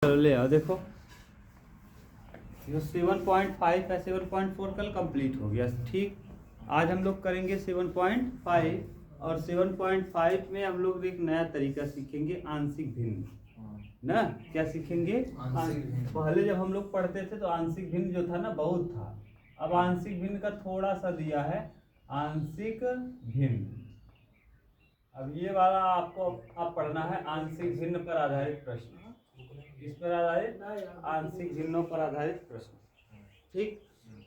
चलो ले आओ। देखो जो 7.5 है 7.4 कल कंप्लीट हो गया। ठीक, आज हम लोग करेंगे 7.5 और 7.5 में हम लोग एक नया तरीका सीखेंगे, आंशिक भिन्न। ना क्या सीखेंगे? पहले जब हम लोग पढ़ते थे तो आंशिक भिन्न जो था ना बहुत था। अब आंशिक भिन्न का थोड़ा सा दिया है, आंशिक भिन्न। अब ये वाला आपको अब पढ़ना है, आंशिक भिन्न पर आधारित प्रश्न। किस पर आधारित? आंशिक भिन्नों पर आधारित प्रश्न। ठीक,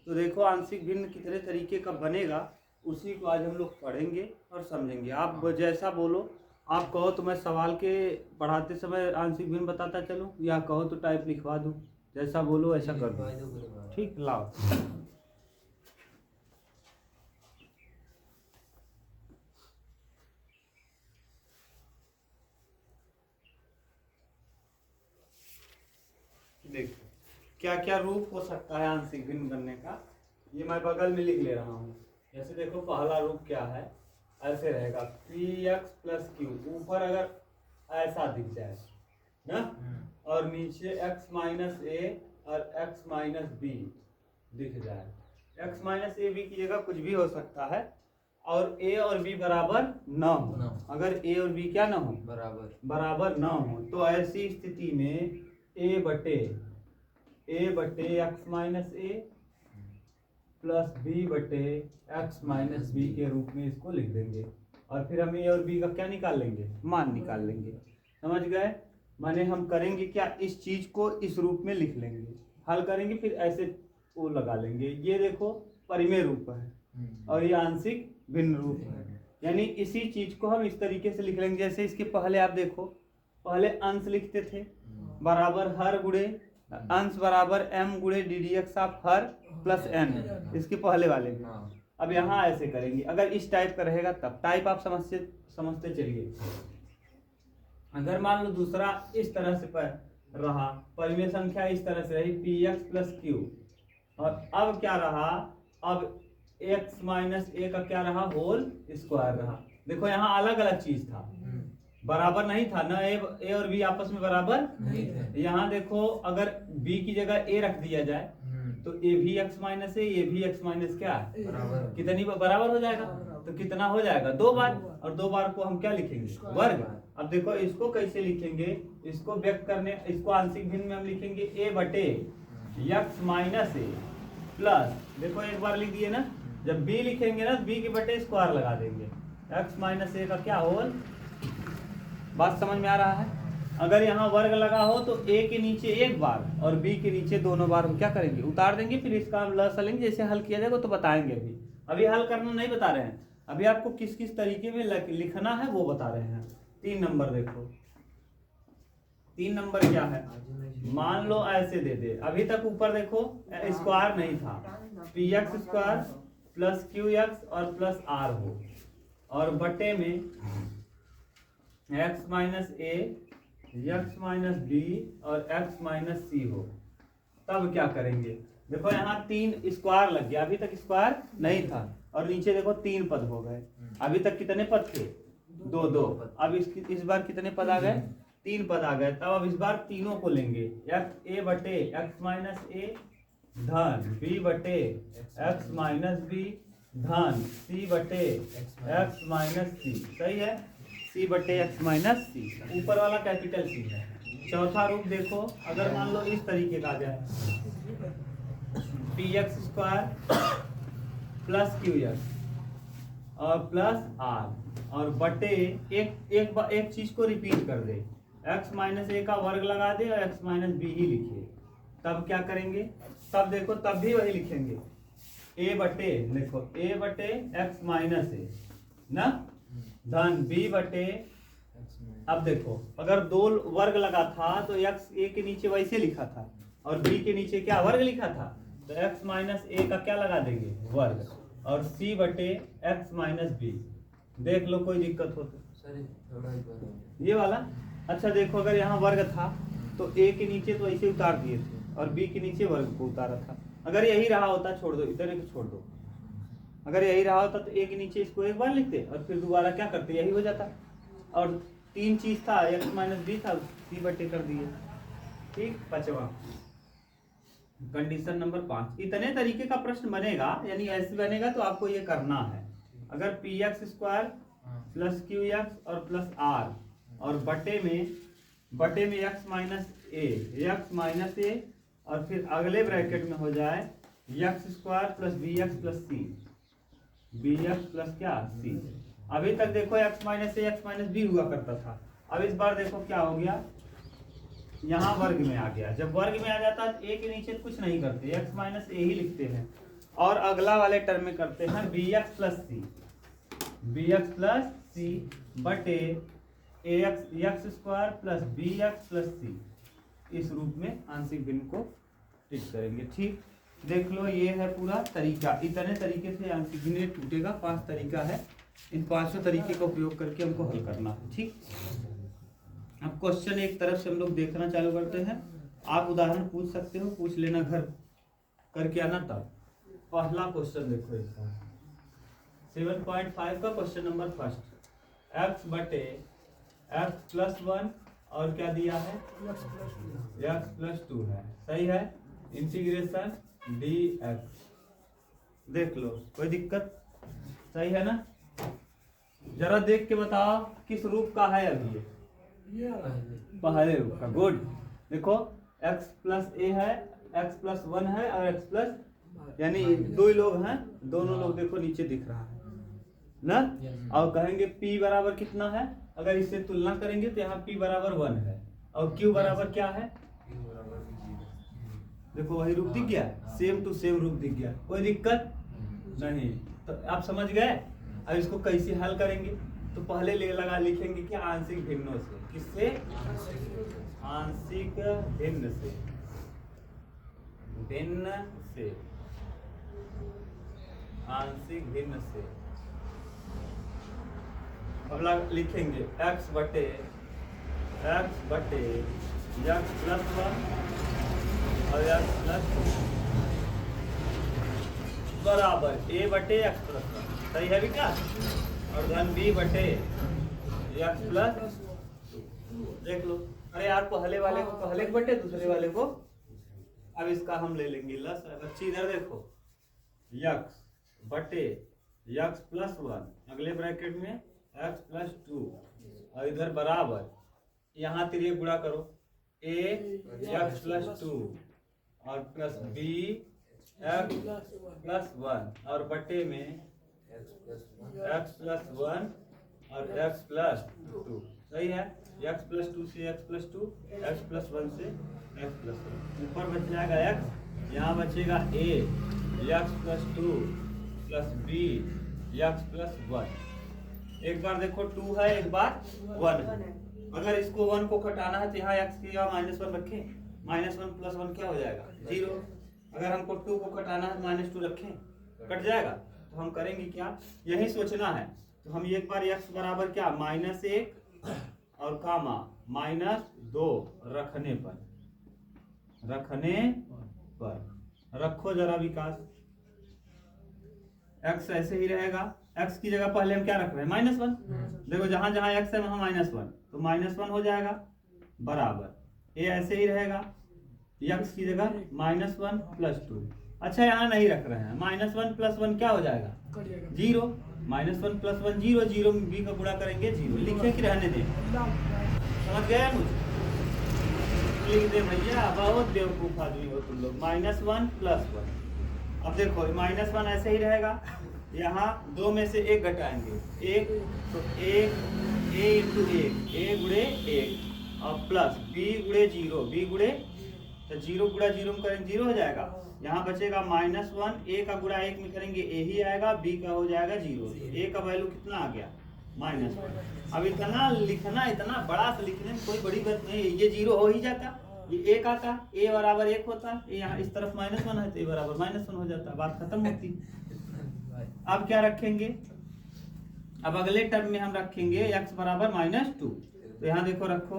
तो देखो आंशिक भिन्न कितने तरीके का बनेगा उसी को आज हम लोग पढ़ेंगे और समझेंगे। आप जैसा बोलो, आप कहो तो मैं सवाल के पढ़ाते समय आंशिक भिन्न बताता चलूं, या कहो तो टाइप लिखवा दूं, जैसा बोलो ऐसा कर दो। ठीक, लाओ। देखो क्या क्या रूप हो सकता है आंशिक भिन्न बनने का, ये मैं बगल में लिख ले रहा हूँ। जैसे देखो पहला रूप क्या है, ऐसे रहेगा px प्लस क्यू। ऊपर अगर ऐसा दिख जाए ना, और नीचे x माइनस ए और x माइनस बी दिख जाए। x माइनस ए बी की जगह कुछ भी हो सकता है, और a और b बराबर न हो। अगर a और b क्या ना हो, बराबर न हो, तो ऐसी स्थिति में a बटे एक्स माइनस ए प्लस बी बटे एक्स माइनस बी के रूप में इसको लिख देंगे। और फिर हम ए और बी का क्या निकाल लेंगे? मान निकाल लेंगे। समझ गए? माने हम करेंगे क्या, इस चीज को इस रूप में लिख लेंगे, हल करेंगे, फिर ऐसे वो लगा लेंगे। ये देखो परिमेय रूप है और ये आंशिक भिन्न रूप है। यानी इसी चीज को हम इस तरीके से लिख लेंगे। जैसे इसके पहले आप देखो, पहले अंश लिखते थे बराबर हर गुणे, अंश बराबर m गुणे D D x of her plus n, इसके पहले वाले में। अब यहाँ ऐसे करेंगे, अगर इस टाइप का रहेगा तब टाइप आप समझते चलिए। अगर मान लो दूसरा इस तरह से रहा, परिमेय संख्या इस तरह से रही px प्लस क्यू, और अब क्या रहा, अब x माइनस ए का क्या रहा, होल स्क्वायर रहा। देखो यहाँ अलग अलग चीज था, बराबर नहीं था ना, ए और बी आपस में बराबर नहीं थे। यहाँ देखो अगर b की जगह a रख दिया जाए तो ए भी एक्स माइनस ए, ये भी एक्स माइनस क्या बराबर, कितनी बराबर हो जाएगा? तो कितना हो जाएगा? 2 बार। और 2 बार को हम क्या लिखेंगे? वर्ग। अब देखो इसको कैसे लिखेंगे, इसको व्यक्त करने, इसको आंशिक भिन्न में हम लिखेंगे a बटे एक्स माइनस ए प्लस, देखो एक बार लिख दिए ना, जब b लिखेंगे ना b के बटे स्क्वायर लगा देंगे, एक्स माइनस ए का क्या होल। बात समझ में आ रहा है? अगर यहाँ वर्ग लगा हो तो a के नीचे एक बार और b के नीचे दोनों बार हम क्या करेंगे? उतार देंगे, फिर इसका हम लस लेंगे। जैसे हल किया जाएगा तो बताएंगे। अभी हल करना नहीं बता रहे हैं, अभी आपको किस किस तरीके में लिखना है वो बता रहे हैं। 3 नंबर देखो, 3 नंबर क्या है, मान लो ऐसे दे दे। अभी तक ऊपर देखो स्क्वायर नहीं था, P x square plus Q x और प्लस आर हो, और बटे में x minus A, X minus B और x माइनस सी हो। तब क्या करेंगे? देखो यहाँ 3 स्क्वायर लग गया, अभी तक स्क्वायर नहीं था, और नीचे देखो 3 पद हो गए। अभी तक कितने पद थे? 2। अब इस बार कितने पद आ गए? 3 पद आ गए। तब अब इस बार तीनों को लेंगे, ए बटे एक्स माइनस ए धन बी बटे एक्स माइनस बी धन सी बटे एक्स माइनस सी। सही है, सी बटे एक्स माइनस सी, ऊपर वाला कैपिटल सी है। चौथा रूप देखो, अगर मान लो इस तरीके का आ जाए, P x square plus Q x और प्लस आर, और बटे एक चीज को रिपीट कर दे, एक्स माइनस ए का वर्ग लगा दे और एक्स माइनस बी ही लिखिए। तब क्या करेंगे? तब देखो तब भी वही लिखेंगे, ए बटे, देखो ए बटे एक्स माइनस ए ना धन बी बटे, अब देखो अगर 2 वर्ग लगा था तो एक्स ए के नीचे वैसे लिखा था और बी के नीचे क्या वर्ग लिखा था, तो एक्स माइनस ए का क्या लगा देंगे? वर्ग, और सी बटे एक्स माइनस बी। देख लो कोई दिक्कत हो तो ये वाला। अच्छा देखो अगर यहाँ वर्ग था तो ए के नीचे तो ऐसे उतार दिए थे और बी के नीचे वर्ग को उतारा था। अगर यही रहा होता, छोड़ दो इधर को छोड़ दो, अगर यही रहा होता तो ए के नीचे इसको एक बार लिखते और फिर दोबारा क्या करते, यही हो जाता। और 3 चीज था, एक्स माइनस बी था, सी बटे कर दिए। ठीक, पांचवा कंडीशन नंबर 5। इतने तरीके का प्रश्न बनेगा, यानी ऐसे बनेगा तो आपको ये करना है। अगर P x square plus Q x और प्लस आर और बटे में एक्स माइनस ए और फिर अगले ब्रैकेट में हो जाए X square plus B X plus C, B X plus क्या सी। अभी तक देखो X minus A X minus B हुआ करता था, अब इस बार देखो क्या हो गया, यहाँ वर्ग में आ गया। जब वर्ग में आ जाता है ए के नीचे कुछ नहीं करते, एक्स माइनस ए ही लिखते हैं और अगला वाले टर्म में करते हैं बी एक्स प्लस सी बटे A X square plus B X plus C. इस रूप में आंशिक भिन्न को टिक करेंगे। ठीक, देख लो ये है पूरा तरीका। इतने तरीके से आंशिक भिन्न टूटेगा। 5 तरीका है, इन 5 तरीके का उपयोग करके हमको हल करना है। ठीक, अब क्वेश्चन एक तरफ से हम लोग देखना चालू करते हैं। आप उदाहरण पूछ सकते हो, पूछ लेना, घर करके आना। तब पहला क्वेश्चन देखो इसका 7.5 का क्वेश्चन नंबर फर्स्ट, एक्स बटे एक्स प्लस 1 और क्या दिया है एक्स प्लस 2 है, सही है। इंटीग्रेशन डी एक्स, देख लो कोई दिक्कत, सही है ना। जरा देख के बताओ किस रूप का है अभी ये पहले रूप का। गुड, देखो x प्लस ए है, x प्लस 1 है और x प्लस, यानी दो ही लोग हैं, दोनों लोग देखो नीचे दिख रहा है ना। और कहेंगे p बराबर कितना है, अगर इससे तुलना करेंगे तो यहाँ p बराबर 1 है और q बराबर क्या है, देखो वही रूप दिख गया, सेम टू सेम रूप दिख गया, कोई दिक्कत नहीं। तो आप समझ गए। अब इसको कैसे हल करेंगे, तो पहले लिखेंगे कि आंशिक भिन्नों से। किससे, आंशिक भिन्न से, आंशिक भिन्न से। अगला लिखेंगे x बटे x प्लस 1 और x प्लस 2 बराबर a बटे x प्लस 1, सही है विकास, और धन b बटे x प्लस 2। देख लो, अरे यार पहले वाले को पहले के बटे, दूसरे वाले को, अब इसका हम ले लेंगे लस। बच्ची इधर देखो, x बटे x प्लस 1, अगले ब्रैकेट में x प्लस 2 और इधर बराबर, यहाँ तिरिये गुणा करो, a x प्लस 2 और प्लस b x प्लस 1 और बटे में x प्लस 1 और x प्लस 2, सही है। x प्लस 2 से x प्लस 2, x प्लस 1 से x प्लस 1, ऊपर बच जाएगा x, यहाँ बचेगा a x plus 2 plus b x plus 1। एक बार देखो 2 है, एक बार 1 है। अगर इसको 1 को घटाना है तो यहाँ x की जगह -1 रखें, -1 प्लस 1 क्या हो जाएगा 0। अगर हमको 2 को घटाना है तो -2 रखें, कट जाएगा। तो हम करेंगे क्या, यही सोचना है। तो हम एक बार x बराबर क्या -1 और कामा -2 रखने पर रखो जरा विकास, x ऐसे ही रहेगा। x की जगह पहले हम क्या रख रहे हैं -1, देखो जहां जहां x है वहां -1, तो -1 हो जाएगा बराबर a ऐसे ही रहेगा, x की जगह -1 प्लस 2। अच्छा यहाँ नहीं रख रहे हैं, -1 प्लस 1 क्या हो जाएगा 0, -1 प्लस 1 0, 0 में b का गुणा करेंगे 0। लिखे कि रहने दें, समझ गए मुझे, लिख दे भैया, बहुत बेवकूफ आदमी हो तुम लोग। -1 प्लस 1, अब देखो -1 ऐसे ही रहेगा, यहाँ 2 में से 1 घटाएंगे, 1 तो 1 a इंटू 1, a गुणे 1 और प्लस b गुणे 0, b गुणे, तो 0 गुणा 0 में करेंगे 0 हो जाएगा। यहाँ बचेगा -1, a का गुणा 1 में करेंगे a ही आएगा, b का हो जाएगा 0, a का वैल्यू कितना आ गया -1। अब इतना लिखना, इतना बड़ा से लिखने में कोई बड़ी बात नहीं है, ये 0 हो ही जाता, ये 1 आता, a बराबर 1 होता, यहाँ इस तरफ -1 है तो a बराबर -1 हो जाता, बात खत्म होती। अब क्या रखेंगे, अब अगले टर्म में हम रखेंगे x बराबर -2, तो यहाँ देखो रखो,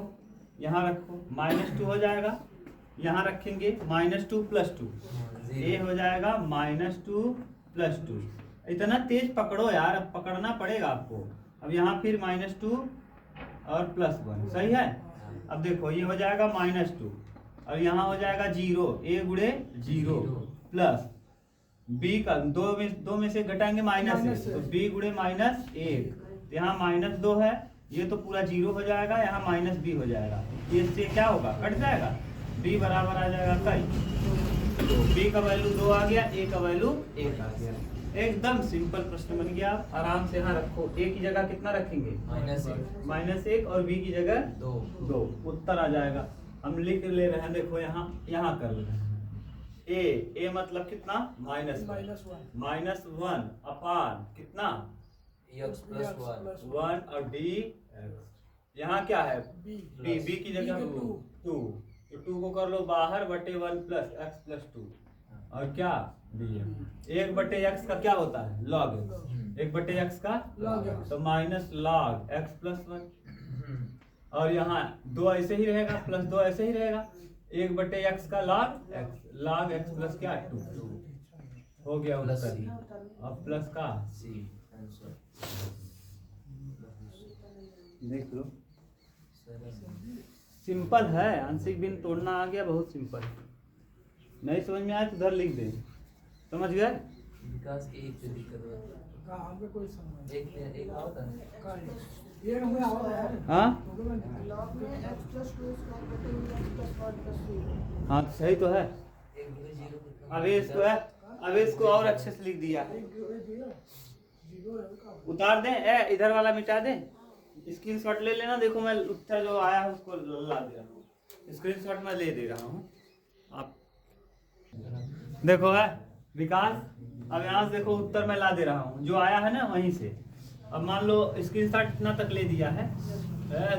यहाँ रखो -2 हो जाएगा, यहाँ रखेंगे -2 प्लस 2, ये हो जाएगा -2 प्लस 2। इतना तेज पकड़ो यार, अब पकड़ना पड़ेगा आपको। अब यहाँ फिर -2 और प्लस 1, सही है। अब देखो ये हो जाएगा -2, और यहाँ हो जाएगा 0, a गुणे 0 प्लस b का दो में से घटाएंगे माइनस 1, तो b गुणे -1, यहाँ -2 है, ये तो पूरा 0 हो जाएगा, यहाँ -b हो जाएगा, इससे क्या होगा, कट जाएगा, b बराबर आ जाएगा कई, तो b का वैल्यू 2 आ गया, a का वैल्यू 1 आ गया। एकदम सिंपल प्रश्न बन गया। आराम से यहाँ रखो, a की जगह कितना रखेंगे, -1 और b की जगह 2, उत्तर आ जाएगा। हम लिख ले रहे हैं, देखो यहाँ कर ले रहे हैं, a मतलब कितना, -1 अपान कितना, x+1 और d, यहाँ क्या है, b की जगह 2, तो 2 को कर लो बाहर, बटे 1 + x+2 और क्या dx। 1/x का क्या होता है, log x, 1/x का log x, तो -log x+1, और यहाँ 2 ऐसे ही रहेगा, +2 ऐसे ही रहेगा, 1/x का log x प्लस क्या 2 हो गया उत्तर। अब प्लस का देख लो, सिंपल है, आंशिक भिन्न तोड़ना आ गया, बहुत सिंपल। नहीं समझ में आया तो उधर लिख दे, समझ गए। विकास की एक दिक्कत है, हमको कोई समझ एक होता है, ये हमें आवत है। हाँ हाँ तो सही तो है, अब इसको और अच्छे से लिख दिया, उतार दें, इधर वाला मिटा दें, स्क्रीनशॉट ले लेना। देखो मैं उत्तर जो आया है उसको ला दे रहा हूँ, स्क्रीनशॉट में ले दे रहा हूँ, आप देखो है विकास। अब यहाँ से देखो उत्तर मैं ला दे रहा हूँ, जो आया है ना वहीं से। अब मान लो स्क्रीनशॉट इतना तक ले दिया है,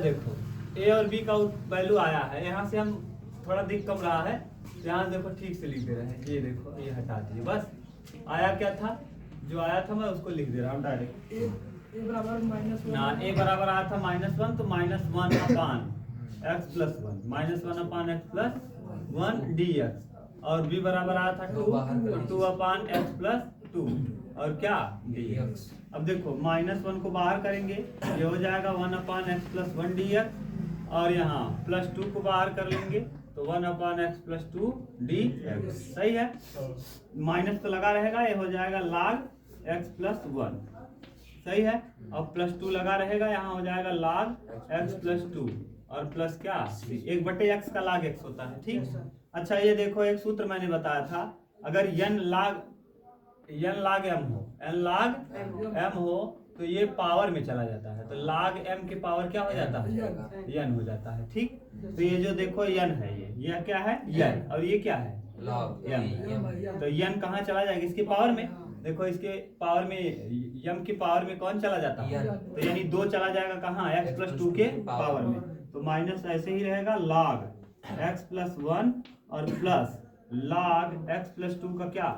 देखो a और b का वैल्यू आया है, यहाँ से हम थोड़ा दिख कम रहा है, यहाँ देखो ठीक से लिख दे रहे हैं, ये देखो ये हटा दिए, बस आया क्या था, जो आया था मैं उसको लिख दे रहा हूँ डायरेक्ट। a बराबर -1, a बराबर आया था -1, तो -1 अपान x+1, -1 अपान x+1 dx, और b बराबर आया था 2 अपान x+2 और क्या dx। अब देखो -1 को बाहर करेंगे, ये हो जाएगा 1 अपान x+1 dx, और यहाँ +2 को बाहर कर लेंगे तो 1 अपान x+2 dx, सही है। माइनस तो लगा रहेगा, ये हो जाएगा log x+1, सही है, और +2 लगा रहेगा, यहाँ हो जाएगा log x+2 और प्लस क्या 1/x का log x होता है, ठीक। अच्छा ये देखो एक सूत्र मैंने बताया था, अगर n log m हो तो ये पावर में चला जाता है, तो log m के पावर क्या हो जाता है, n हो जाता है, ठीक। तो ये जो देखो n है, ये क्या है n, और ये क्या है log m, तो n कहाँ चला जाएगा, इसके पावर में। देखो इसके पावर में, m की पावर में कौन चला जाता है, तो यानी 2 चला जाएगा कहाँ, x+2 के पावर में, तो माइनस ऐसे ही रहेगा log x+1 और प्लस log x+2 का क्या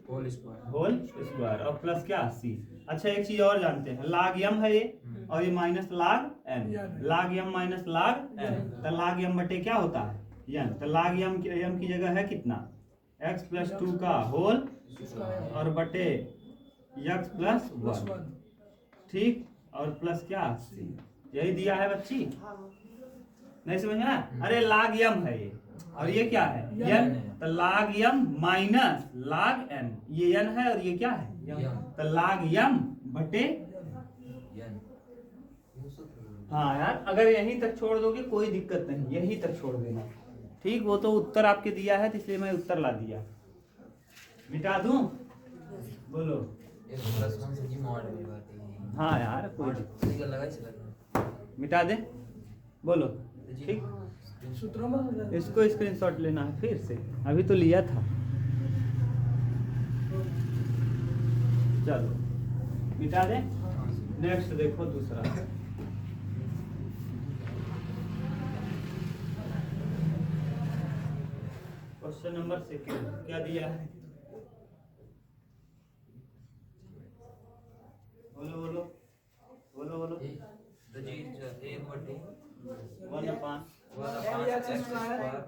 होल स्क्वायर और प्लस क्या c। अच्छा एक चीज और जानते हैं, log m है ये, और ये minus log n, log m minus log n, तो log m बटे क्या होता है n, तो log m की जगह है कितना, x+2 का होल और बटे x+1, ठीक, और प्लस क्या c, यही दिया है बच्ची, नहीं समझ में आया। अरे log m है ये, और ये क्या है n, तो log m minus log n, ये n है और ये क्या है तो log m बटे। हाँ यार, अगर यहीं तक छोड़ दोगे कोई दिक्कत नहीं, यहीं तक छोड़ देना, ठीक। वो तो उत्तर आपके दिया है, तो इसलिए मैं उत्तर ला दिया, मिटा दूं, बोलो। हाँ यार कोई मिटा दे, बोलो, ठीक। इसको स्क्रीनशॉट लेना है फिर से, अभी तो लिया था, चलो मिटा दे। नेक्स्ट देखो दूसरा, क्वेश्चन नंबर 2 क्या दिया है, बोलो बोलो बोलो बोलो। 1 अपान x²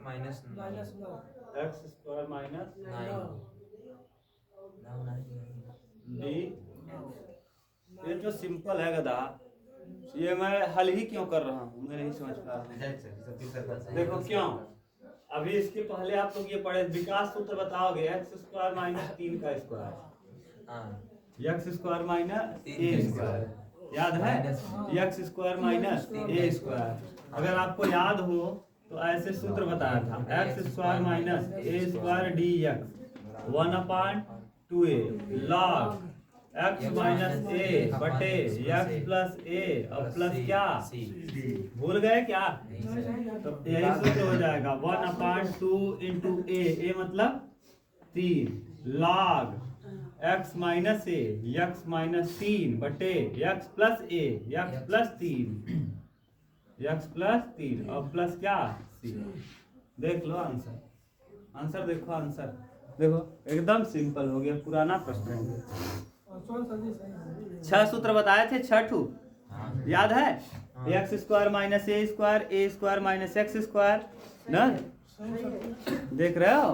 माइनस d, ये जो सिंपल है गधा, ये मैं हल ही क्यों कर रहा हूँ, मैं नहीं समझ पा रहा हूँ। देखो क्यों, अभी इसके पहले आप लोग ये पढ़े विकास सूत्र बताओगे एक्स स्क्वायर माइनस 3 का square, X square minus A square, याद है? X square minus A square. अगर आपको याद हो तो ऐसे सूत्र बताया था, X square minus A square D X 1/2a log X minus A बटे एक्स प्लस ए और प्लस क्या भूल गए क्या? तो यही सूत्र हो जाएगा 1/2 इंटू ए मतलब 3 log X minus A X minus 3 बटे एक्स प्लस ए एक्स प्लस 3 और प्लस क्या सी। देख लो आंसर, आंसर देखो, आंसर देखो एकदम सिंपल हो गया, पुराना प्रश्न हो गया। 6 सूत्र बताए थे, 6 याद है? X square minus A square minus x square ना, देख रहे हो?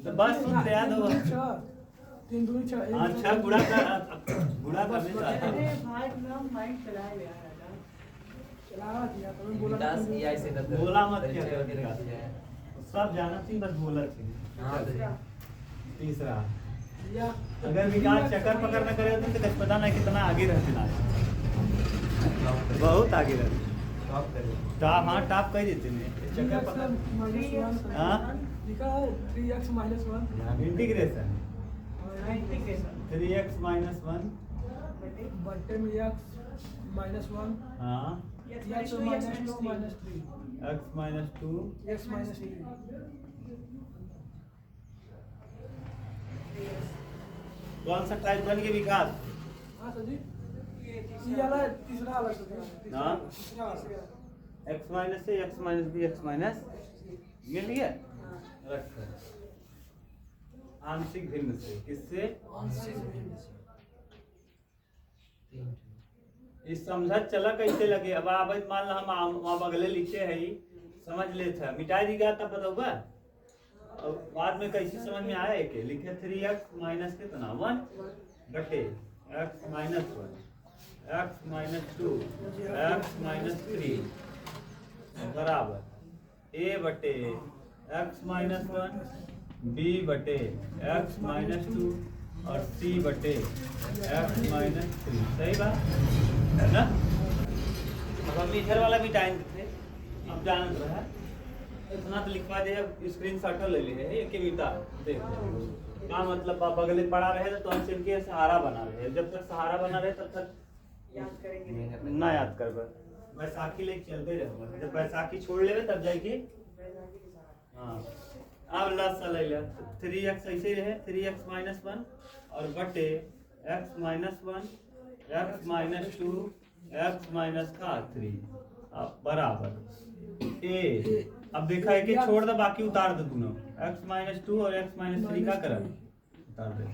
तो बस सूत्र याद हो। अच्छा गुणा करने चाहता हूँ, बोला मत क्या, सब जाना चाहिए, बस बोला चाहिए। तीसरा, अगर विकास चक्कर पकड़ न करे तो कुछ पता नहीं कितना आगे रहते ना, बहुत आगे रहते। टॉप, हाँ टॉप कह देते हैं चक्कर पकड़। हाँ 3x minus 1 integration 3x minus 1 बटे में x minus 1 हाँ x minus 2 minus 3 x minus 2 x minus 3 कौन सा टाइप बन गया विकास? हाँ सर जी, ये वाला तीसरा वाला सर। हाँ तीसरा वाला x माइनस से x minus b x minus मिल गया। रखो आंशिक भिन्न से, किससे? इस समझ चला कैसे लगे? अब आप मान लो हम वहाँ बगले लिखे है ही, समझ ले था, मिटा दी गया तब पता होगा। और बाद में कैसे समझ में आया कि लिखे 3x माइनस कितना 1 बटे x minus 1 x minus 2 x minus 3 बराबर a बटे x माइनस 1 b बटे x माइनस 2 और c बटे x माइनस 3। सही बात है ना? अब हम इधर वाला भी टाइम थे, अब जान रहा है इतना तो लिखवा दे, स्क्रीन शॉट ले ले एक बेटा देख क्या मतलब आप अगले पढ़ा रहे तो हम सिर्फ सहारा बना रहे, जब तक सहारा बना रहे तब तक याद करेंगे ना, याद कर बैसाखी लेके चलते रहो, जब बैसाखी छोड़ ले तब जाएगी। हाँ अब लास्ट सा ले 3x ऐसे ही रहे 3x माइनस 1 और बटे x minus 1 x minus 2 x minus का 3 अब बराबर a। अब देखा है कि छोड़ दे, बाकी उतार दे दोनों, x माइनस 2 और x माइनस 3 का कर उतार दे,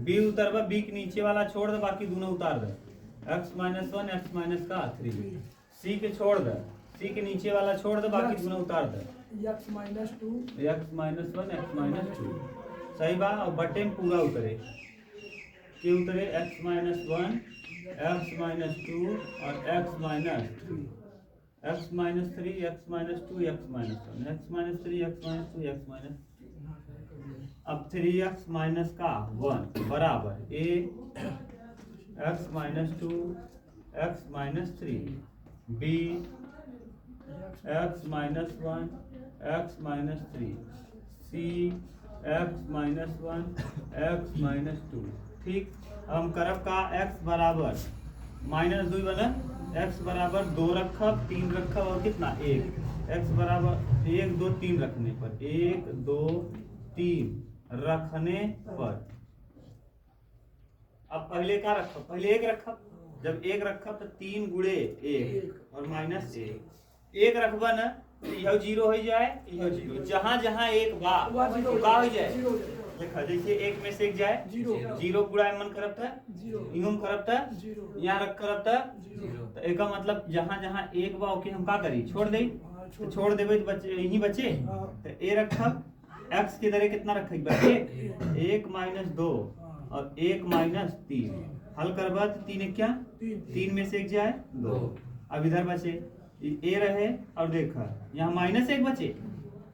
b उतारबा, b के नीचे वाला छोड़ दे, बाकी दोनों उतार दे, x माइनस 1 x माइनस का 3, c के छोड़ दे, c के नीचे वाला छोड़ दे, बाकी दोनों उतार दे, x minus 2 x minus 1 x minus 2। सही बात। और बटे में पूरा उतरे, के उतरे x माइनस 1 x माइनस 2 और x minus 3 x minus 3 x minus 2 x minus 1 x minus 3 x minus 2 x minus. अब 3x माइनस का 1 बराबर a x minus 2 x minus 3 b x minus 1 x minus 3 c x minus 1 x minus 2। ठीक, हम करब का x बराबर minus 2 बना, x बराबर 2 रखब 3 रखब और कितना 1, x बराबर 1 2 3 रखने पर 1 2 3 रखने पर, अब पहले क्या रखब? पहले 1 रखब, जब 1 रखब तो 3 गुणे 1 और माइनस 1 रखबा ना तो यह 0 हो जाए, यह 0, जहाँ जहाँ 1 बा का हो जाए, देखा जैसे 1 में से 1 जाए 0 गुणा मन करब था, इहुम करब था, यहाँ रख करब था, तो एक मतलब जहाँ जहाँ 1 बा ओके हम का करी छोड़ दे, तो छोड़ देवे तो बचे यही बचे, तो a रखब, x के दरे कितना रखे बचे 1 माइनस 2 और 1 माइनस 3, हल करबा तो 3 1 क्या 3 में से 1 जाए 2, अब इधर बचे ए रहे और देखा यहाँ -1 बचे,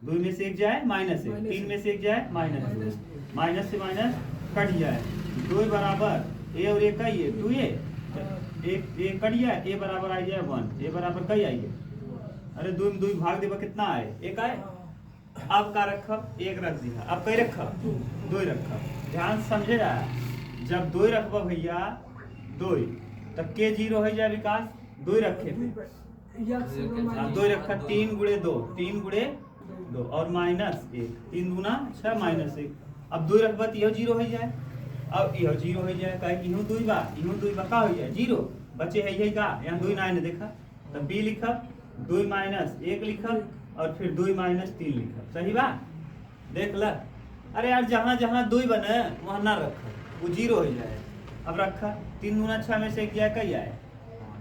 2 में से 1 जाए -1, 3 में से 1 जाए -2, माइनस से माइनस कट जाए, 2 बराबर ए और ए का ही है 2a, ए कट जाए, ए बराबर आ जाए 1, ए बराबर कई आइए, अरे 2 में 2 भाग देगा कितना आए 1 आए। अब का रखब 1 रख दिया, अब कई रखब 2 रखब, ध्यान समझे जाए, जब 2 रखब भैया 2 तब के 0 हो जाए विकास, 2 रखे थे 2 रखा, 3 गुणे 2, 3 गुणे 2 और -1, 3 दूना 6 -1, अब 2 रखबा तो यह 0 हो जाए, अब यह 0 हो जाए, कहे कि यूं 2 बा का हो जाए 0, बचे है का यहाँ 2 ना देखा, तब b लिखब 2 -1 लिखब और फिर 2 -3 लिखब, सही बा देख ल। अरे यार जहाँ जहाँ 2 बने वहाँ ना रख वो 0 हो जाए। अब रखा 3 दूना 6 में से 1 जाए कई आए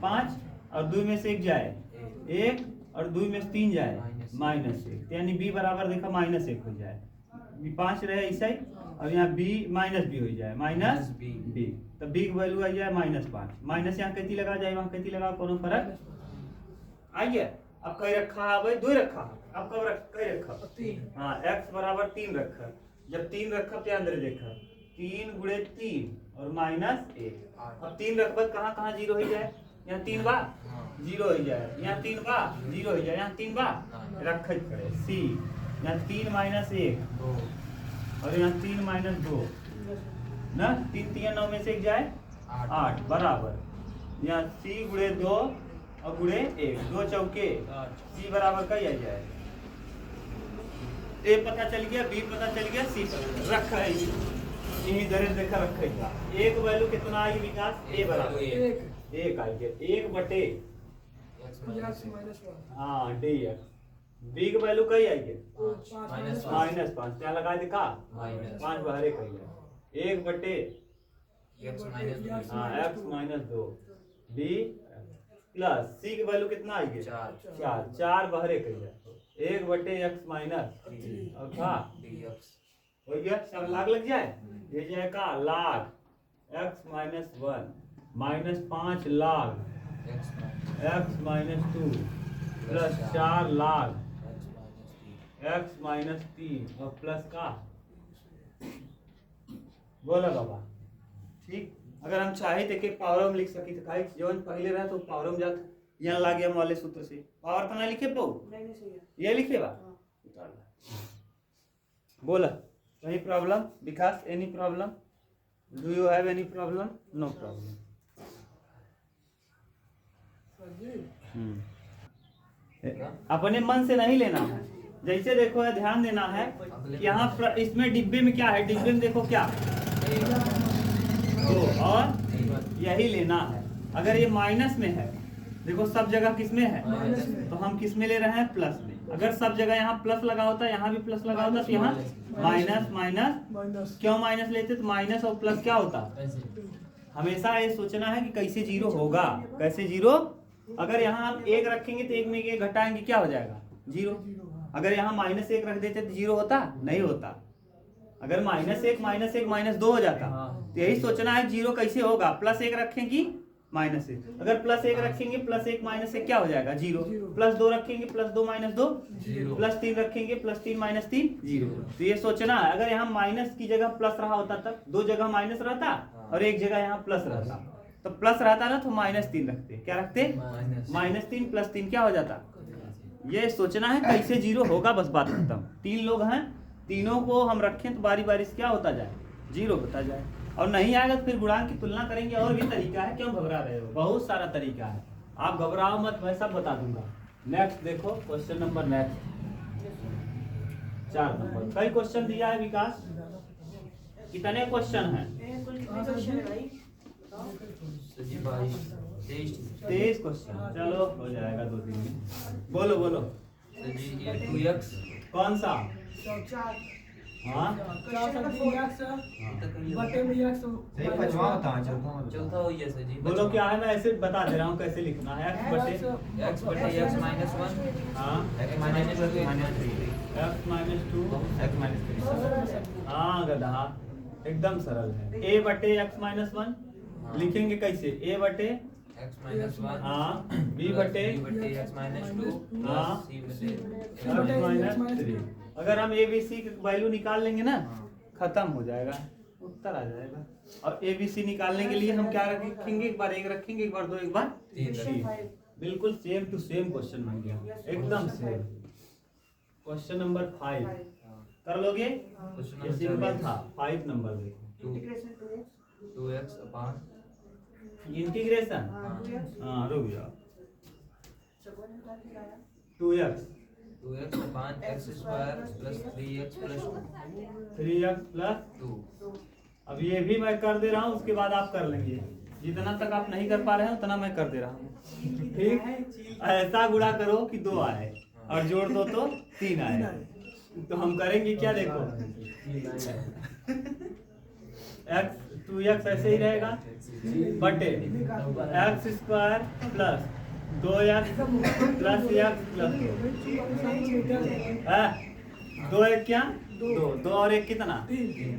5 और 2 में से 1 जाए 1 और 2 में से 3 जाए -1, यानी b बराबर देखा -1 हो जाए, 5 रहे ऐसा ही और यहाँ b -b हो जाए -b, तब b की वैल्यू आ जाए -5, माइनस यहाँ कैती लगा जाए वहाँ कैती लगा कोनो फर्क आइए। अब कई रखा है भाई 2 रखा, अब कब रख कई रखा 3, हाँ x बराबर 3 रखा, जब 3 रखा तो अंदर देखा 3 गुणे 3 और -1, अब 3 रखबत कहाँ कहाँ 0 हो जाए, यहाँ 3 बा 0 हो जाए, यहाँ 3 बा 0 हो जाए, यहाँ 3 बा रख पड़े c, यहाँ 3 -1 और यहाँ 3 -2 ना, 3 3 9 में से 1 जाए 8 बराबर, यहाँ c गुणे 2 और गुणे 1, 2 चौके c बराबर का ही आ जाए, a पता चल गया, b पता चल गया, c पता रखा है यही दरे देखा रखेगा। एक वैल्यू कितना आई विकास, a बराबर 1 आई है, 1 बटे हाँ dx, b की वैल्यू कई आई है -5, क्या लगा देखा 5 बाहर कही है, 1 बटे हाँ x -2 b प्लस c की वैल्यू कितना आई है 4 बाहर कही है, 1 बटे x माइनस और का हो गया, सब लग जाए, ये जाए का लाग x -1 -5 लाग x -2 प्लस 4 लाग x -3 और प्लस का बोला बाबा ठीक। अगर हम चाहे तो के पावर में लिख सकी तो काहे जवन पहले रहा तो पावर में जात यहाँ ला गया वाले सूत्र से पावर कना लिखे पाऊ ये लिखे बा बोला any problem Vikas, any problem, do you have any problem? No problem. अपने मन से नहीं लेना है, जैसे देखो है ध्यान देना है, यहाँ इसमें डिब्बे में क्या है, डिब्बे में देखो क्या 2 और यही लेना है। अगर ये माइनस में है देखो सब जगह किस में है तो हम किस में ले रहे हैं प्लस में, अगर सब जगह यहाँ प्लस लगा होता यहाँ भी प्लस लगा होता तो यहाँ माइनस माइनस, क्यों माइनस लेते तो माइनस और प्लस क्या होता, हमेशा ये सोचना है कि कैसे 0 होगा, कैसे 0, अगर यहाँ हम 1 रखेंगे तो 1 में 1 घटाएंगे क्या हो जाएगा 0, अगर यहाँ -1 रख देते तो 0 होता नहीं होता, अगर -1 -2 हो जाता, तो यही सोचना है 0 कैसे होगा, +1 रखेंगे -1, अगर +1 रखेंगे +1 -1 क्या हो जाएगा 0, +2 रखेंगे +2 -2 +3 रखेंगे +3 -3 0। तो ये सोचना है, अगर यहाँ माइनस की जगह प्लस रहा होता तब 2 जगह माइनस रहता और 1 जगह यहाँ प्लस रहता, तो प्लस रहता ना तो -3 रखते, क्या रखते -3 +3 क्या हो जाता, ये सोचना है कैसे 0 होगा, बस बात खत्म। 3 लोग हैं, तीनों को हम रखें तो बारी बारी से क्या होता जाए 0 होता जाए, और नहीं आएगा तो फिर गुणांक की तुलना करेंगे, और भी तरीका है, क्यों घबरा रहे हो, बहुत सारा तरीका है, आप घबराओ मत, मैं सब बता दूंगा। नेक्स्ट देखो क्वेश्चन नंबर नेक्स्ट 4 नंबर, कई क्वेश्चन दिया है विकास, कितने क्वेश्चन हैं 23 क्वेश्चन, चलो हो जाएगा 2-3 में, बोलो बोलो 2x कौन सा, हाँ चौथा हो गया सर जी, बोलो क्या है, मैं ऐसे बता दे रहा हूँ कैसे लिखना है, x बटे x -1 हाँ x -2 हाँ गधा एकदम सरल है, a बटे x -1 लिखेंगे कैसे, a बटे x माइनस 1 हाँ b बटे x माइनस 2 हाँ c बटे x माइनस 3। अगर हम ए बी सी की वैल्यू निकाल लेंगे ना खत्म हो जाएगा, उत्तर आ जाएगा। और ए बी सी निकालने के लिए हम क्या रखेंगे, एक बार एक रखेंगे, एक बार दो, एक बार तीन। बिल्कुल सेम टू सेम क्वेश्चन बन गया, एकदम सेम। क्वेश्चन नंबर 5 कर लोगे, ये सिंपल था। 5 नंबर देखो, 2x अपॉन इंटीग्रेशन। हाँ रुक जाओ, 2x 2x upon x square plus 3x plus 3x plus 2। अब ये भी मैं कर दे रहा हूँ, उसके बाद आप कर लेंगे। जितना तक आप नहीं कर पा रहे हैं उतना मैं कर दे रहा हूँ, ठीक। ऐसा गुणा करो कि 2 आए और जोड़ दो तो 3 आए। तो हम करेंगे क्या, देखो x 2x ऐसे ही रहेगा बटे x square plus 2x plus x plus 2 एक क्या 2 और एक कितना,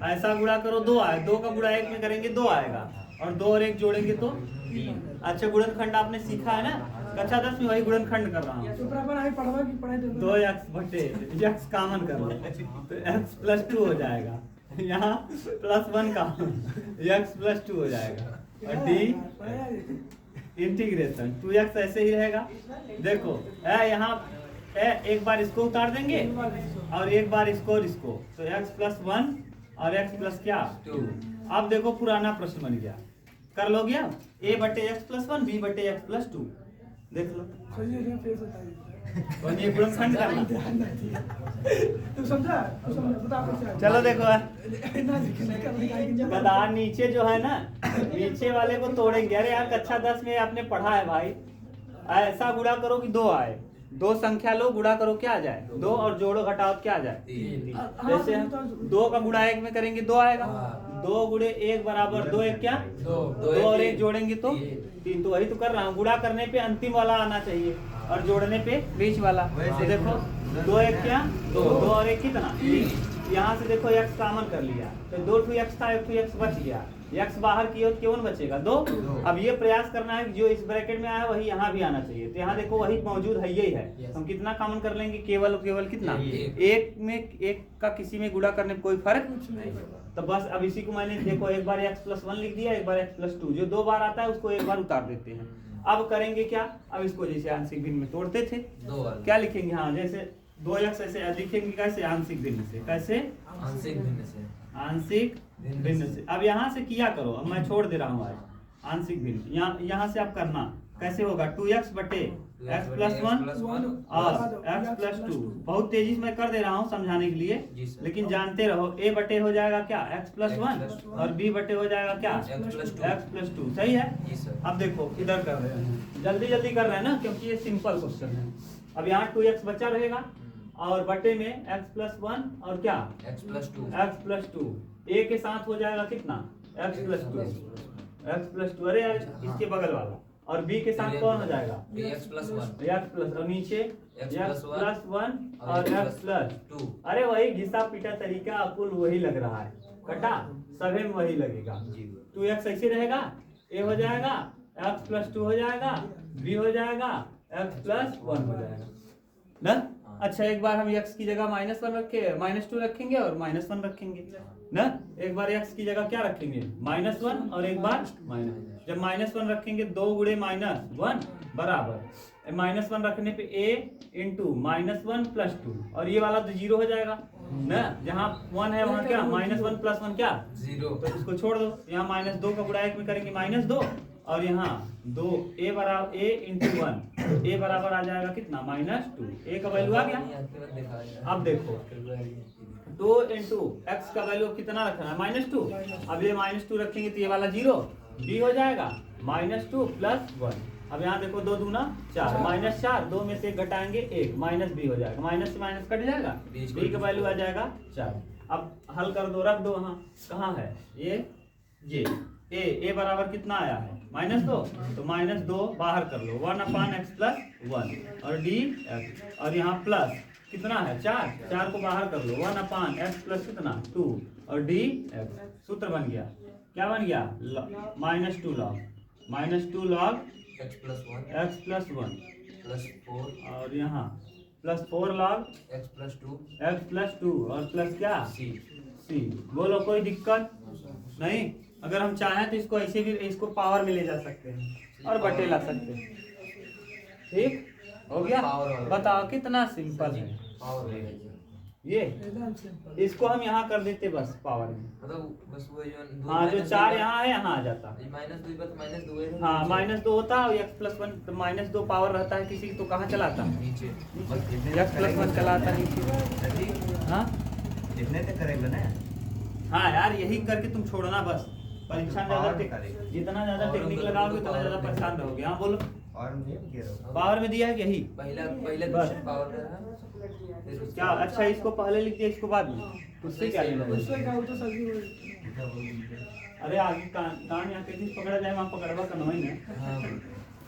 ऐसा गुणा करो 2 आए, 2 का गुणा 1 में करेंगे 2 आएगा, और 2 और 1 जोड़ेंगे तो 3। अच्छा गुणनखंड आपने सीखा है ना, कक्षा 10 में वही गुणनखंड कर रहा हूँ। 2x बटे x कॉमन कर लो तो x प्लस 2 हो जाएगा, यहाँ प्लस 1 का x प्लस 2 हो जाएगा, और d इंटीग्रेशन 2x ऐसे ही रहेगा। देखो यहाँ एक बार इसको उतार देंगे और एक बार इसको और इसको, तो x प्लस 1 और x प्लस क्या 2। अब देखो पुराना प्रश्न बन गया, कर लो गया a बटे x प्लस 1 b बटे x प्लस 2। देख लो ये गुणनखंड करना। चलो देखो गदार नीचे जो है ना, नीचे वाले को तोड़ेंगे। अरे यार कक्षा 10 में आपने पढ़ा है भाई, ऐसा गुणा करो कि 2 आए, 2 संख्या लो गुणा करो क्या आ जाए 2, और जोड़ो घटाओ क्या आ जाए 3। जैसे हम 2 का गुणा 1 में करेंगे 2 आएगा, 2 गुणे 1 बराबर 2 एक क्या 2 और 1 जोड़ेंगे तो 3। तो वही तो कर रहा हूँ, गुणा करने पे अंतिम वाला आना चाहिए और जोड़ने पे बीच वाला। तो देखो 2 एक क्या 2 और 1 कितना 3। यहाँ से देखो x कॉमन कर लिया तो 2x था, 2x बच गया, x बाहर की ओर केवल बचेगा 2। अब ये प्रयास करना है कि जो इस ब्रैकेट में आया वही यहाँ भी आना चाहिए। तो यहाँ देखो वही मौजूद है, यही है। हम कितना कॉमन कर लेंगे, केवल केवल कितना 1 में 1 का किसी में गुणा करने में कोई फर्क नहीं। तो बस अब इसी को मैंने देखो एक बार x प्लस 1 लिख दिया, एक बार x प्लस 2, जो 2 बार आता है उसको एक बार उतार देते हैं। अब करेंगे क्या, अब इसको जैसे आंशिक भिन्न में तोड़ते थे क्या लिखेंगे, हाँ जैसे 2x ऐसे लिखेंगे, कैसे आंशिक भिन्न से, कैसे आंशिक भिन्न से, आंशिक भिन्न से। अब यहाँ से किया करो, अब मैं छोड़ दे रहा हूँ आज आंशिक भिन्न। यहाँ से आप करना कैसे होगा, 2x बटे x प्लस 1 और x प्लस 2। बहुत तेजी से मैं कर दे रहा हूँ समझाने के लिए, लेकिन जानते रहो a बटे हो जाएगा क्या x प्लस 1 और b बटे हो जाएगा क्या x प्लस 2। सही है। अब देखो इधर कर रहे हैं, जल्दी जल्दी कर रहे हैं ना, क्योंकि ये सिंपल क्वेश्चन है। अब यहाँ 2x बचा रहेगा और बटे में x प्लस 1 और क्या x प्लस 2। a के साथ हो जाएगा कितना x प्लस 2। अरे यार इसके बगल वाला, और b के साथ कौन हो जाएगा x प्लस 1, x प्लस, और नीचे x प्लस 1 और x प्लस 2। अरे वही घिसा पीटा तरीका अपुल वही लग रहा है, कटा सभी में वही लगेगा। 2x ऐसे रहेगा, a हो जाएगा, x प्लस 2 हो जाएगा, b हो जाएगा, x प्लस 1 हो जाएगा ना। अच्छा एक बार हम x की जगह -1 रखे, -2 रखेंगे और -1 रखेंगे ना। एक बार x की जगह क्या रखेंगे -1 और एक बार माइनस। जब -1 रखेंगे 2 गुणे -1 बराबर -1 रखने पे a इंटू -1 प्लस 2, और ये वाला तो 0 हो जाएगा ना। जहाँ 1 है वहाँ क्या -1 प्लस 1 क्या 0, तो इसको छोड़ दो। यहाँ -2 का गुणा 1 में करेंगे -2, और यहाँ 2 a बराबर a इंटू 1, तो a बराबर आ जाएगा कितना -2। a का वैल्यू आ गया। अब देखो 2 इंटू एक्स का वैल्यू कितना रखना है -2। अब ये -2 रखेंगे तो ये वाला 0, b हो जाएगा -2 प्लस 1। अब यहाँ देखो 2 दूना 4, -4, 2 में से 1 घटाएंगे 1, -b हो जाएगा, माइनस से माइनस कट जाएगा, b का वैल्यू आ जाएगा 4। अब हल कर दो, रख दो वहाँ, कहाँ है ये a बराबर कितना आया है -2, तो -2 बाहर कर लो, 1/x प्लस 1 और dx, और यहाँ प्लस कितना है 4 को बाहर कर लो, 1/x प्लस कितना 2 और dx। सूत्र बन गया, क्या बन गया -2 log x plus one plus 4 और यहाँ +4 log एक्स प्लस टू और प्लस क्या सी सी। बोलो कोई दिक्कत नहीं। अगर हम चाहें तो इसको ऐसे भी इसको पावर में ले जा सकते हैं और बटे ला सकते हैं। ठीक हो गया। बताओ कितना सिंपल है पावर में ये। एकदम सिंपल। इसको हम यहाँ कर देते बस पावर में। मतलब बस वो जो हाँ जो 4 यहाँ है यहाँ आ जाता। -2 पर -2 है हाँ -2 होता है और x+1 तो -2 पावर रहता है किसी तो कहाँ चलाता नीचे x+1 चलाता है नीचे। हाँ इतने तक करेगा ना। हाँ यार यही करके तुम छोड़ना बस। परीक्षा में पावर ज्यादा करेगा। जितना ज्यादा टेक्निक लगाओगे उतना ज्यादा परेशान रहोगे। हाँ बोलो और मुझे कह रहा हूँ पावर में दिया है कि यही पहले बस। क्वेश्चन पावर में रहा फिर उसके क्या बाद- अच्छा इसको पहले लिख दिया इसको बाद में उससे क्या लेना उससे देना? क्या हो तो सभी हो। क्या बोलूं? अरे आगे कान यहाँ कैसे पकड़ा जाए वहाँ पकड़वा करना ही ना। हाँ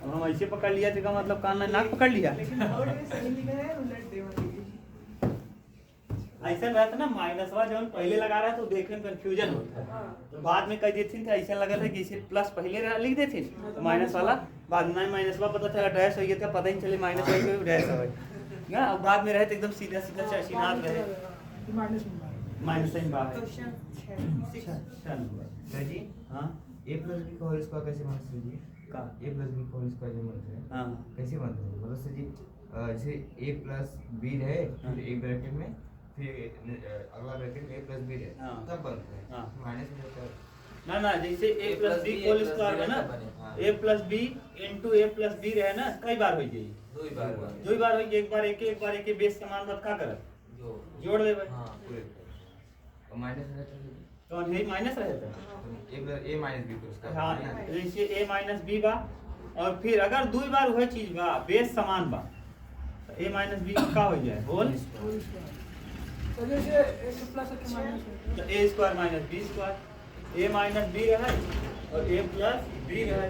अब हम ऐसे पकड़ लिया तो का मतलब कान में नाक पकड़ लिया। लेकिन बोर्ड में सही लिखा है उलट दे वाली। ऐसा रहता ना माइनसवा जब पहले लगा रहा है तो देखने में कंफ्यूजन होता है। तो बाद में कह देते थे तो ऐसा लगा था कि इसे प्लस पहले लिख देते तो माइनस वाला बाद में माइनसवा पता चला डैश हो गया था पता ही नहीं चले माइनस वाले को डैश हो गया। अब बाद में रहे तो एकदम सीधा सीधा सीनात रहे माइनस में माइनस साइन बाहर। क्वेश्चन सर जी हाँ a प्लस b का होल स्क्वायर कैसे बनता है जी? का a प्लस b का होल स्क्वायर जो बनता है हाँ कैसे बनता है? मतलब सर जी जैसे a प्लस b रहे फिर एक ब्रैकेट में फिर अगला ब्रैकेट में a प्लस b रहे हाँ। तब बनता है हाँ। माइनस में होता है। ना ना जैसे a plus b whole square है ना हाँ। a plus b into a plus b रहे ना कई बार हो गई दो ही बार हुआ। दो ही बार हो गई एक बार एक बेस के मान बात का कर जो जोड़ देबे हाँ पूरे और माइनस में रहता है तो यही माइनस रहता है। a plus a minus b तो उसका हाँ जैसे a माइनस बी बा और फिर अगर दो ही बार वही चीज बा बेस समान बा तो a माइनस बी का हो जाए होल तो जैसे एक प्लस एक माइनस तो a square minus B square a minus B रहे और a प्लस बी रहे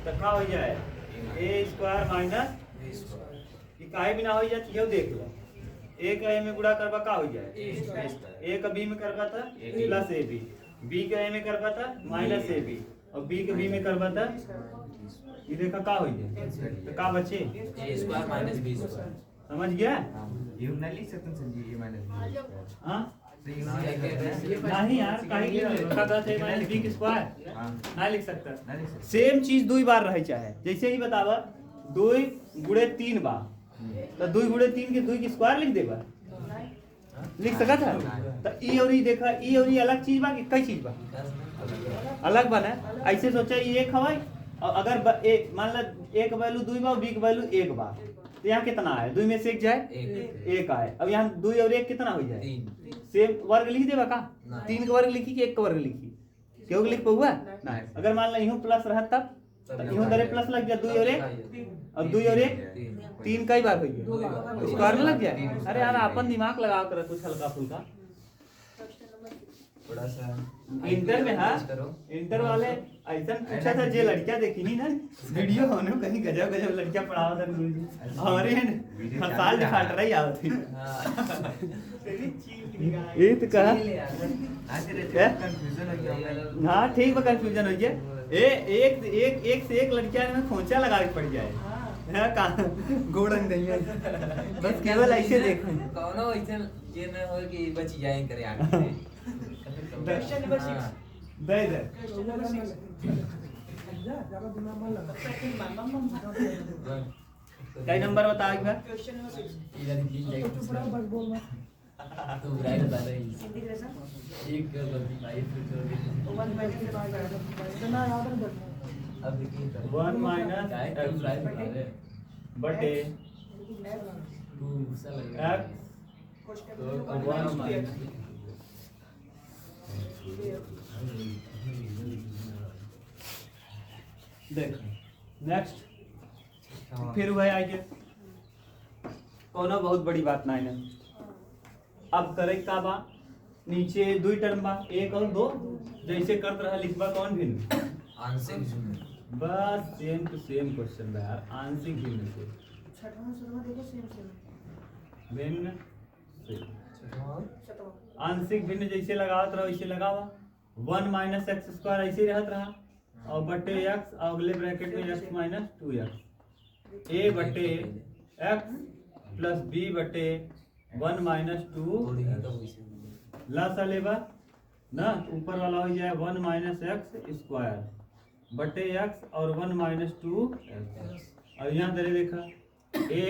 तो का हो जाए a स्क्वायर माइनस बीस बार। कि काहे बिना हो जाए ये देख लो a का a में गुणा करबा का हो जाए a का b में करबा था प्लस ab b का a में करबा था माइनस ab और b का b में करबा था ये देखा का हो जाए तो का बचे A square minus B square. समझ गया ये ना लिख सकते हैं sir ji a minus b हाँ तो ये नहीं लिख सकते हैं। नहीं यार काहे के लिए लिखा था a माइनस b स्क्वायर हाँ ना लिख सकता ना लिख सकते सेम चीज दो ही बार रहे चाहे जैसे ही बतावा 2 गुणे 3 बा तो 2 गुणे 3 के 2 की स्क्वायर लिख देबा लिख सका था तो ई और ई देखा ई और ई अलग चीज बा कि कई चीज बा अलग बना ऐसे सोचा ये एक हवाई और अगर मान ला एक वैल्यू 2 बा और बी का वैल्यू 1 बा तो यहाँ कितना है 2 में से 1 जाए एक 1 आए अब यहाँ 2 और 1 कितना हो जाए तीन सेम वर्ग लिख देबा का नहीं। 3 का वर्ग लिखी कि 1 का वर्ग लिखी क्यों लिख पाऊगा नहीं अगर मान ला यूं प्लस रहा तब यूं दरे प्लस लग गया 2 और 1 अब 2 और 1 तीन 3 कई बार हो गया दो बार। स्क्वायर में लग जाए अरे यार अपन दिमाग लगाओ कर कुछ हल्का फुल्का थोड़ा सा इंटर में हाँ करो। इंटर वाले ऐसा पूछा था जे लड़कियां देखी नहीं ना वीडियो होने कहीं गजब गजब लड़कियां पढ़ावा था गुरुजी हमारे हड़ताल दिखाट रही आवत थी हाँ ये तो कहा आज क्या? कंफ्यूजन हो गया हाँ ठीक बा कंफ्यूजन हो गया एक से एक लड़कियां में खोंचा लगा के पड़ जाए हाँ का गोड़न नहीं है बस केवल ऐसे देखो कौनो ऐसे ये न हो कि बच जाए करे आगे क्वेश्चन नंबर हाँ। 6 दे दे क्वेश्चन नंबर 6 ज्यादा दिमाग मत लगा कई नंबर बता एक बार क्वेश्चन नंबर 6 इधर तीन जाएगा तो बड़ा बस बोल मत तो राइट बता रही हिंदी ग्रेजुएशन एक गलती भाई फिर कर वन माइनस के बाद इतना याद रखना अब देखिए 1 माइनस काय टू राइट बता रहे बटे तू गुस्सा लगा x क्वेश्चन तो 1 माइनस देख नेक्स्ट फिर वह आगे कोनो बहुत बड़ी बात नहीं है अब करे का बा नीचे दो टर्म बा एक और दो जैसे करत रहा लिखबा कौन भिन्न आंशिक भिन्न बस सेम टू सेम क्वेश्चन बा यार आंशिक भिन्न से छठवां सुनवा देखो सेम भिन्न से छठवां आंशिक भिन्न जैसे लगावत रहा वैसे लगावा 1 माइनस एक्स स्क्वायर ऐसे रहत रहा और बटे एक्स अगले ब्रैकेट में एक्स माइनस 2x ए बटे एक्स प्लस बी बटे 1 माइनस 2 लस लेबा ना ऊपर वाला हो जाए 1 माइनस एक्स स्क्वायर बटे एक्स और 1 माइनस 2 और यहाँ दे देखा ए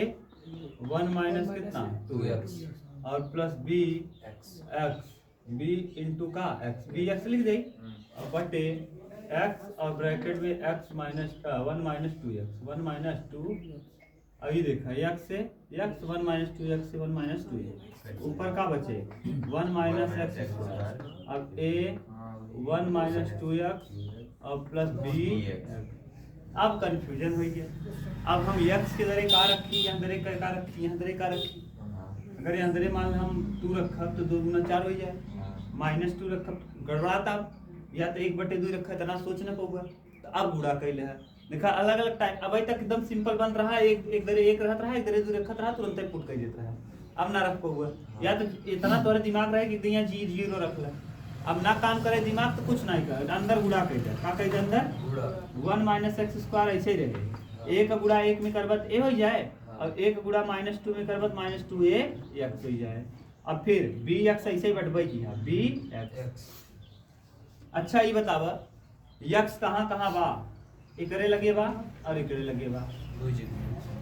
1 माइनस कितना 2x और plus B X B into का एक्स बी एक्स लिख दे और बटे एक्स और ब्रैकेट में x minus 1 minus 2x 1 minus 2 अभी देखा एक्स से एक्स 1 माइनस 2x से 1 माइनस 2 ऊपर का बचे 1 माइनस एक्स स्क्वायर अब ए 1 माइनस 2x और प्लस बी अब कंफ्यूजन हो गया। अब हम एक्स के दरे का रखी यहाँ दरे का रखी यहाँ दरे का रखी अगर यहाँ दरे मान हम 2 रखा तो 2 गुना 4 हो जाए माइनस 2 रखा गड़बड़ाता या तो 1/2 रखा इतना सोचना पड़ेगा तो अब गुड़ा कैले है देखा अलग अलग टाइम अब तक एकदम सिंपल बन रहा है एक दरे 1 रहता रहा एक दरे 2 रखा रहा तुरंत ही पुट कर देता है अब ना रख पड़ेगा या तो इतना तोरे दिमाग रहे कि यहाँ 0 रख ले अब ना काम करे दिमाग तो कुछ नहीं कर अंदर गुड़ा कह दे का कह दे अंदर 1 माइनस एक्स स्क्वायर ऐसे ही रहे एक गुड़ा 1 में करबत ए हो जाए और एक गुड़ा माइनस 2 में करबत माइनस 2a एक्स हो जाए अब फिर बी एक्स ऐसे ही बटबै की बी एक्स अच्छा ये बतावा यक्स कहाँ कहाँ बा एकरे लगे बा और एकरे लगे बा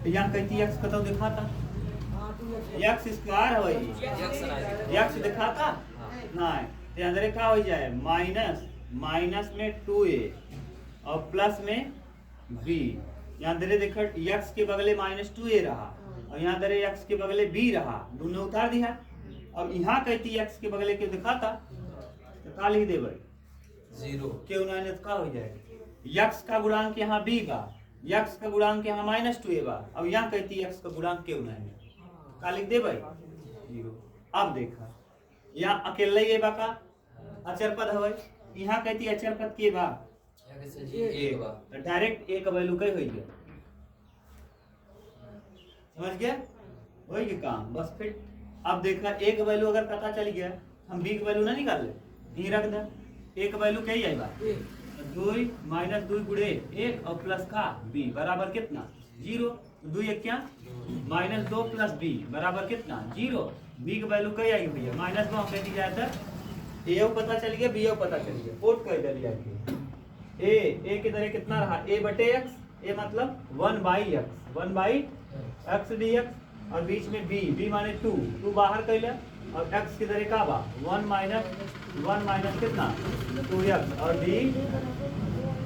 यहाँ कहती यक्स कतो दिखाता यक्स स्क्वायर हो यक्स दिखाता नहीं तो यहाँ दरे का हो जाए माइनस में 2a और प्लस में b यहाँ दरे देखो यक्स के बगले माइनस 2a रहा और यहाँ दरे यक्स के बगले b रहा दोनों उतार दिया अब यहाँ कहती यक्स के बगले के दिखाता तो का लिख दे भाई 0 क्यों ना का हो जाए यक्स का गुणांक यहाँ b बा यक्स का गुणांक यहाँ माइनस 2a बा अब यहाँ कहती यक्स का गुणांक क्यों ना का लिख दे भाई 0 अब देखा यहाँ अकेला ही बा का अचर पद है यहाँ कहती अचर पद के बा तो डायरेक्ट एक वैल्यू कई होई गया समझ गया वही के काम बस फिर अब देखना एक वैल्यू अगर पता चल गया हम बी की वैल्यू ना निकाल ले यहीं रख दे एक वैल्यू क्या ही आई बा 2 माइनस 2 गुणे 1 और प्लस का b बराबर कितना 0 2 एक क्या माइनस 2 प्लस b बराबर कितना 0 b की वैल्यू क्या आई भैया माइनस 2 हम कह दी जाए तो ए पता चल गया बी पता चल गया पोर्ट कर दिया ए के दरे कितना रहा a बटे x ए मतलब 1/x dx और बीच में b माने 2 बाहर कैले और x के दरे का बा 1 माइनस कितना 2x और d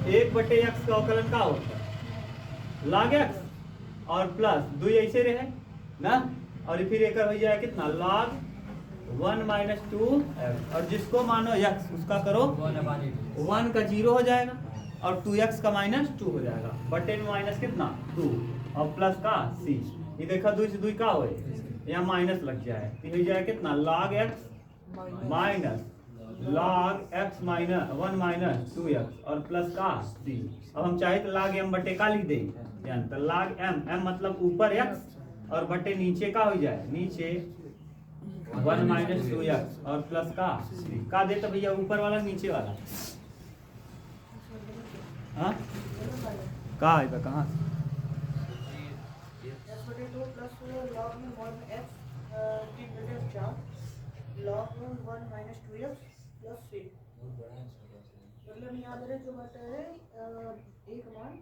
1/x का अवकलन का होता है log x और प्लस 2 ऐसे रहे ना और फिर एक हो जाए कितना log 1 माइनस 2 और जिसको मानो x उसका करो 1 का 0 हो जाएगा और 2x का माइनस 2 हो जाएगा बटे में माइनस कितना 2 और प्लस का c ये देखा 2 से 2 का हो यहाँ माइनस लग जाए तो हो जाए कितना log x minus log x minus 1 minus 2x और प्लस का c अब हम चाहे तो log m बटे का लिख दें तो log m मतलब ऊपर x और बटे नीचे का हो जाए नीचे 1 माइनस 2x और प्लस का देता भैया ऊपर वाला नीचे वाला हाँ का है कहाँ मतलब यहाँ जो बता है एक मान